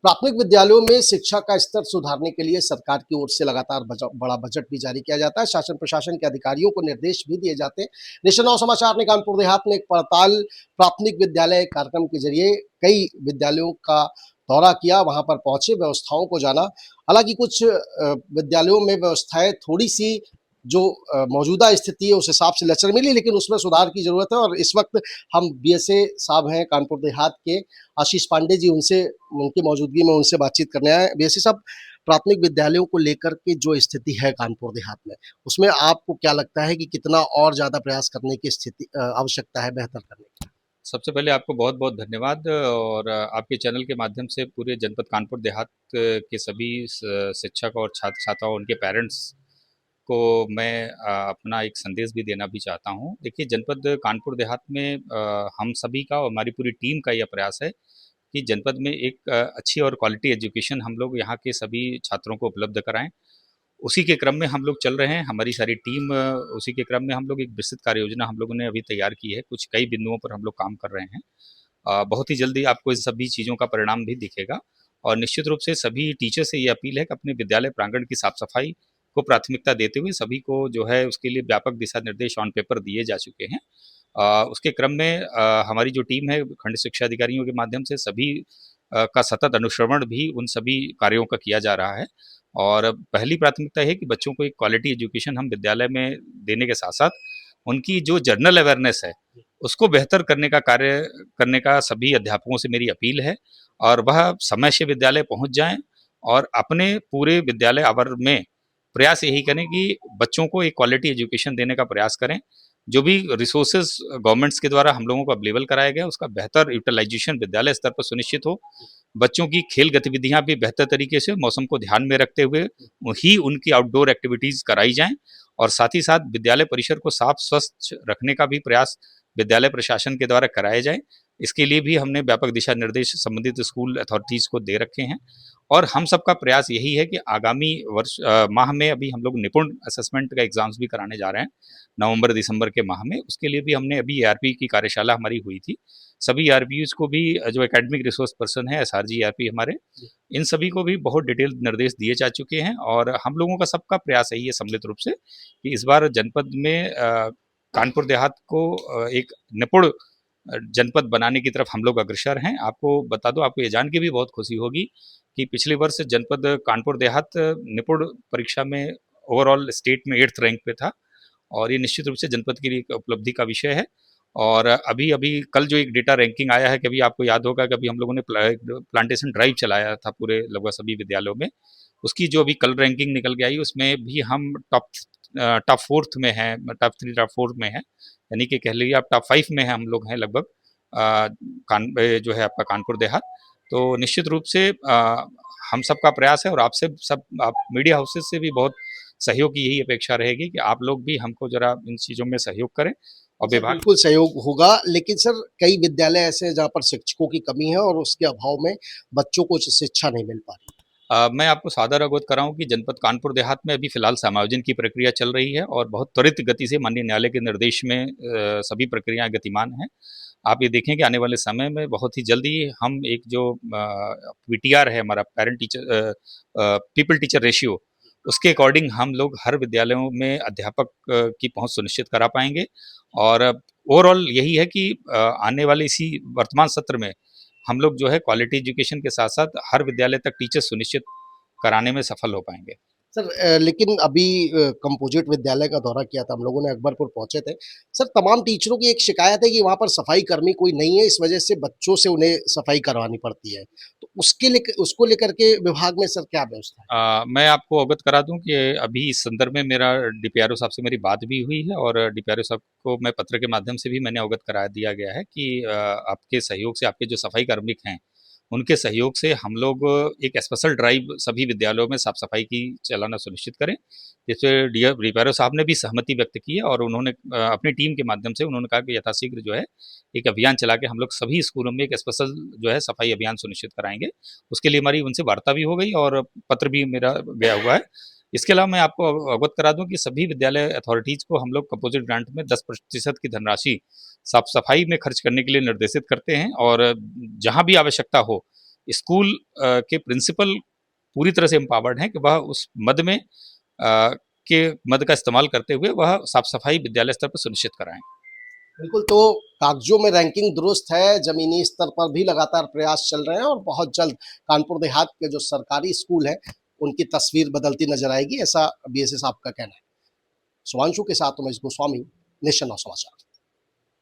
प्राथमिक विद्यालयों में शिक्षा का स्तर सुधारने के लिए सरकार की ओर से लगातार बड़ा बजट भी जारी किया जाता है। शासन प्रशासन के अधिकारियों को निर्देश भी दिए जाते हैं। नेशन नौ समाचार ने कानपुर देहात में एक पड़ताल प्राथमिक विद्यालय कार्यक्रम के जरिए कई विद्यालयों का दौरा किया, वहां पर पहुंचे, व्यवस्थाओं को जाना। हालांकि कुछ विद्यालयों में व्यवस्थाएं थोड़ी सी जो मौजूदा स्थिति है उस हिसाब से लचर मिली, लेकिन उसमें सुधार की जरूरत है। और इस वक्त हम बीएसए साहब हैं कानपुर देहात के, आशीष पांडे जी, उनकी मौजूदगी में उनसे बातचीत करने आए। बीएसए साहब, प्राथमिक विद्यालयों को लेकर के जो स्थिति है कानपुर देहात में, उसमें आपको क्या लगता है कि कितना और ज्यादा प्रयास करने की स्थिति आवश्यकता है बेहतर करने की? सबसे पहले आपको बहुत बहुत धन्यवाद और आपके चैनल के माध्यम से पूरे जनपद कानपुर देहात के सभी शिक्षक और छात्र छात्राओं उनके पेरेंट्स को मैं अपना एक संदेश भी देना भी चाहता हूँ। देखिए, जनपद कानपुर देहात में हम सभी का और हमारी पूरी टीम का यह प्रयास है कि जनपद में एक अच्छी और क्वालिटी एजुकेशन हम लोग यहाँ के सभी छात्रों को उपलब्ध कराएं। उसी के क्रम में हम लोग चल रहे हैं, हमारी सारी टीम उसी के क्रम में हम लोग एक विस्तृत कार्य योजना हम लोगों ने अभी तैयार की है। कुछ कई बिंदुओं पर हम लोग काम कर रहे हैं। बहुत ही जल्दी आपको इन सभी चीज़ों का परिणाम भी दिखेगा और निश्चित रूप से सभी टीचर से ये अपील है कि अपने विद्यालय प्रांगण की साफ सफाई को प्राथमिकता देते हुए सभी को जो है उसके लिए व्यापक दिशा निर्देश ऑन पेपर दिए जा चुके हैं। उसके क्रम में हमारी जो टीम है खंड शिक्षा अधिकारियों के माध्यम से सभी का सतत अनुश्रवण भी उन सभी कार्यों का किया जा रहा है। और पहली प्राथमिकता है कि बच्चों को एक क्वालिटी एजुकेशन हम विद्यालय में देने के साथ साथ उनकी जो जनरल अवेयरनेस है उसको बेहतर करने का कार्य करने का सभी अध्यापकों से मेरी अपील है। और वह समय से विद्यालय पहुंच जाएं और अपने पूरे विद्यालय आवर में प्रयास यही करें कि बच्चों को एक क्वालिटी एजुकेशन देने का प्रयास करें। जो भी रिसोर्सेज गवर्नमेंट्स के द्वारा हम लोगों को अवेलेबल कराया गया उसका बेहतर यूटिलाइजेशन विद्यालय स्तर पर सुनिश्चित हो। बच्चों की खेल गतिविधियां भी बेहतर तरीके से मौसम को ध्यान में रखते हुए ही उनकी आउटडोर एक्टिविटीज कराई जाएं। और साथ ही साथ विद्यालय परिसर को साफ स्वच्छ रखने का भी प्रयास विद्यालय प्रशासन के द्वारा कराए जाए। इसके लिए भी हमने व्यापक दिशा निर्देश संबंधित स्कूल अथॉरिटीज को दे रखे हैं। और हम सबका प्रयास यही है कि आगामी वर्ष माह में अभी हम लोग निपुण असेसमेंट का एग्जाम्स भी कराने जा रहे हैं नवंबर दिसंबर के माह में। उसके लिए भी हमने अभी एआरपी की कार्यशाला हमारी हुई थी। सभी आरपीयूज को भी जो एकेडमिक रिसोर्स पर्सन है एसआरजी आरपी हमारे, इन सभी को भी बहुत डिटेल निर्देश दिए जा चुके हैं। और हम लोगों का सबका प्रयास यही है सम्मिलित रूप से कि इस बार जनपद में कानपुर देहात को एक निपुण जनपद बनाने की तरफ हम लोग अग्रसर हैं। आपको बता दो, आपको ये जान के भी बहुत खुशी होगी कि पिछले वर्ष जनपद कानपुर देहात निपुण परीक्षा में ओवरऑल स्टेट में 8th रैंक पे था और ये निश्चित रूप से जनपद के लिए एक उपलब्धि का विषय है। और अभी अभी कल जो एक डेटा रैंकिंग आया है, कभी आपको याद होगा कभी हम लोगों ने प्लांटेशन ड्राइव चलाया था पूरे लगभग सभी विद्यालयों में, उसकी जो अभी कल रैंकिंग निकल के आई उसमें भी हम टॉप 4th में है, टॉप 3 टॉप 4 में है, यानी कि कह लीजिए आप टॉप 5 में है हम लोग हैं लगभग जो है आपका कानपुर देहात। तो निश्चित रूप से हम सबका प्रयास है और आपसे सब आप मीडिया हाउसेज से भी बहुत सहयोग की यही अपेक्षा रहेगी कि आप लोग भी हमको जरा इन चीज़ों में सहयोग करें। और विभाग बिल्कुल सहयोग होगा, लेकिन सर कई विद्यालय ऐसे हैं जहाँ पर शिक्षकों की कमी है और उसके अभाव में बच्चों को शिक्षा नहीं मिल पा रही। मैं आपको सादर अवगत कराऊं कि जनपद कानपुर देहात में अभी फिलहाल समायोजन की प्रक्रिया चल रही है और बहुत त्वरित गति से माननीय न्यायालय के निर्देश में सभी प्रक्रियाएं गतिमान हैं। आप ये देखें कि आने वाले समय में बहुत ही जल्दी हम एक जो पीटीआर है हमारा parent teacher people teacher ratio, उसके अकॉर्डिंग हम लोग हर विद्यालयों में अध्यापक की पहुंच सुनिश्चित करा पाएंगे। और ओवरऑल यही है कि आने वाले इसी वर्तमान सत्र में हम लोग जो है क्वालिटी एजुकेशन के साथ साथ हर विद्यालय तक टीचर सुनिश्चित कराने में सफल हो पाएंगे। सर लेकिन अभी कंपोजिट विद्यालय का दौरा किया था हम लोगों ने, अकबरपुर पहुंचे थे। सर तमाम टीचरों की एक शिकायत है कि वहां पर सफाई कर्मी कोई नहीं है, इस वजह से बच्चों से उन्हें सफाई करवानी पड़ती है। तो उसको लेकर के विभाग में सर क्या व्यवस्था है? मैं आपको अवगत करा दूं कि अभी इस संदर्भ में मेरा डीपीआरओ साहब से मेरी बात भी हुई है और डीपीआरओ साहब को मैं पत्र के माध्यम से भी मैंने अवगत करा दिया गया है कि आपके सहयोग से आपके जो सफाई कार्मिक हैं उनके सहयोग से हम लोग एक स्पेशल ड्राइव सभी विद्यालयों में साफ सफाई की चलाना सुनिश्चित करें, जिससे डीपीआरओ साहब ने भी सहमति व्यक्त की है। और उन्होंने अपनी टीम के माध्यम से उन्होंने कहा कि यथाशीघ्र जो है एक अभियान चला के हम लोग सभी स्कूलों में एक स्पेशल जो है सफाई अभियान सुनिश्चित कराएंगे। उसके लिए हमारी उनसे वार्ता भी हो गई और पत्र भी मेरा गया हुआ है। इसके अलावा मैं आपको अवगत करा दूं कि सभी विद्यालय अथॉरिटीज को हम लोग कंपोजिट ग्रांट में 10% की धनराशि साफ सफाई में खर्च करने के लिए निर्देशित करते हैं और जहां भी आवश्यकता हो स्कूल के प्रिंसिपल पूरी तरह से एम्पावर्ड हैं कि वह उस मद में के मद का इस्तेमाल करते हुए वह साफ-सफाई विद्यालय स्तर पर सुनिश्चित कराएँ। बिल्कुल, तो कागज़ों में रैंकिंग दुरुस्त है, ज़मीनी स्तर पर भी लगातार प्रयास चल रहे हैं और बहुत जल्द कानपुर देहात के जो सरकारी स्कूल हैं, उनकी तस्वीर बदलती नज़र आएगी, ऐसा बीएसए साहब का कहना है। शुभांशु के साथ उमेश गोस्वामी, नेशन ऑफ समाचार।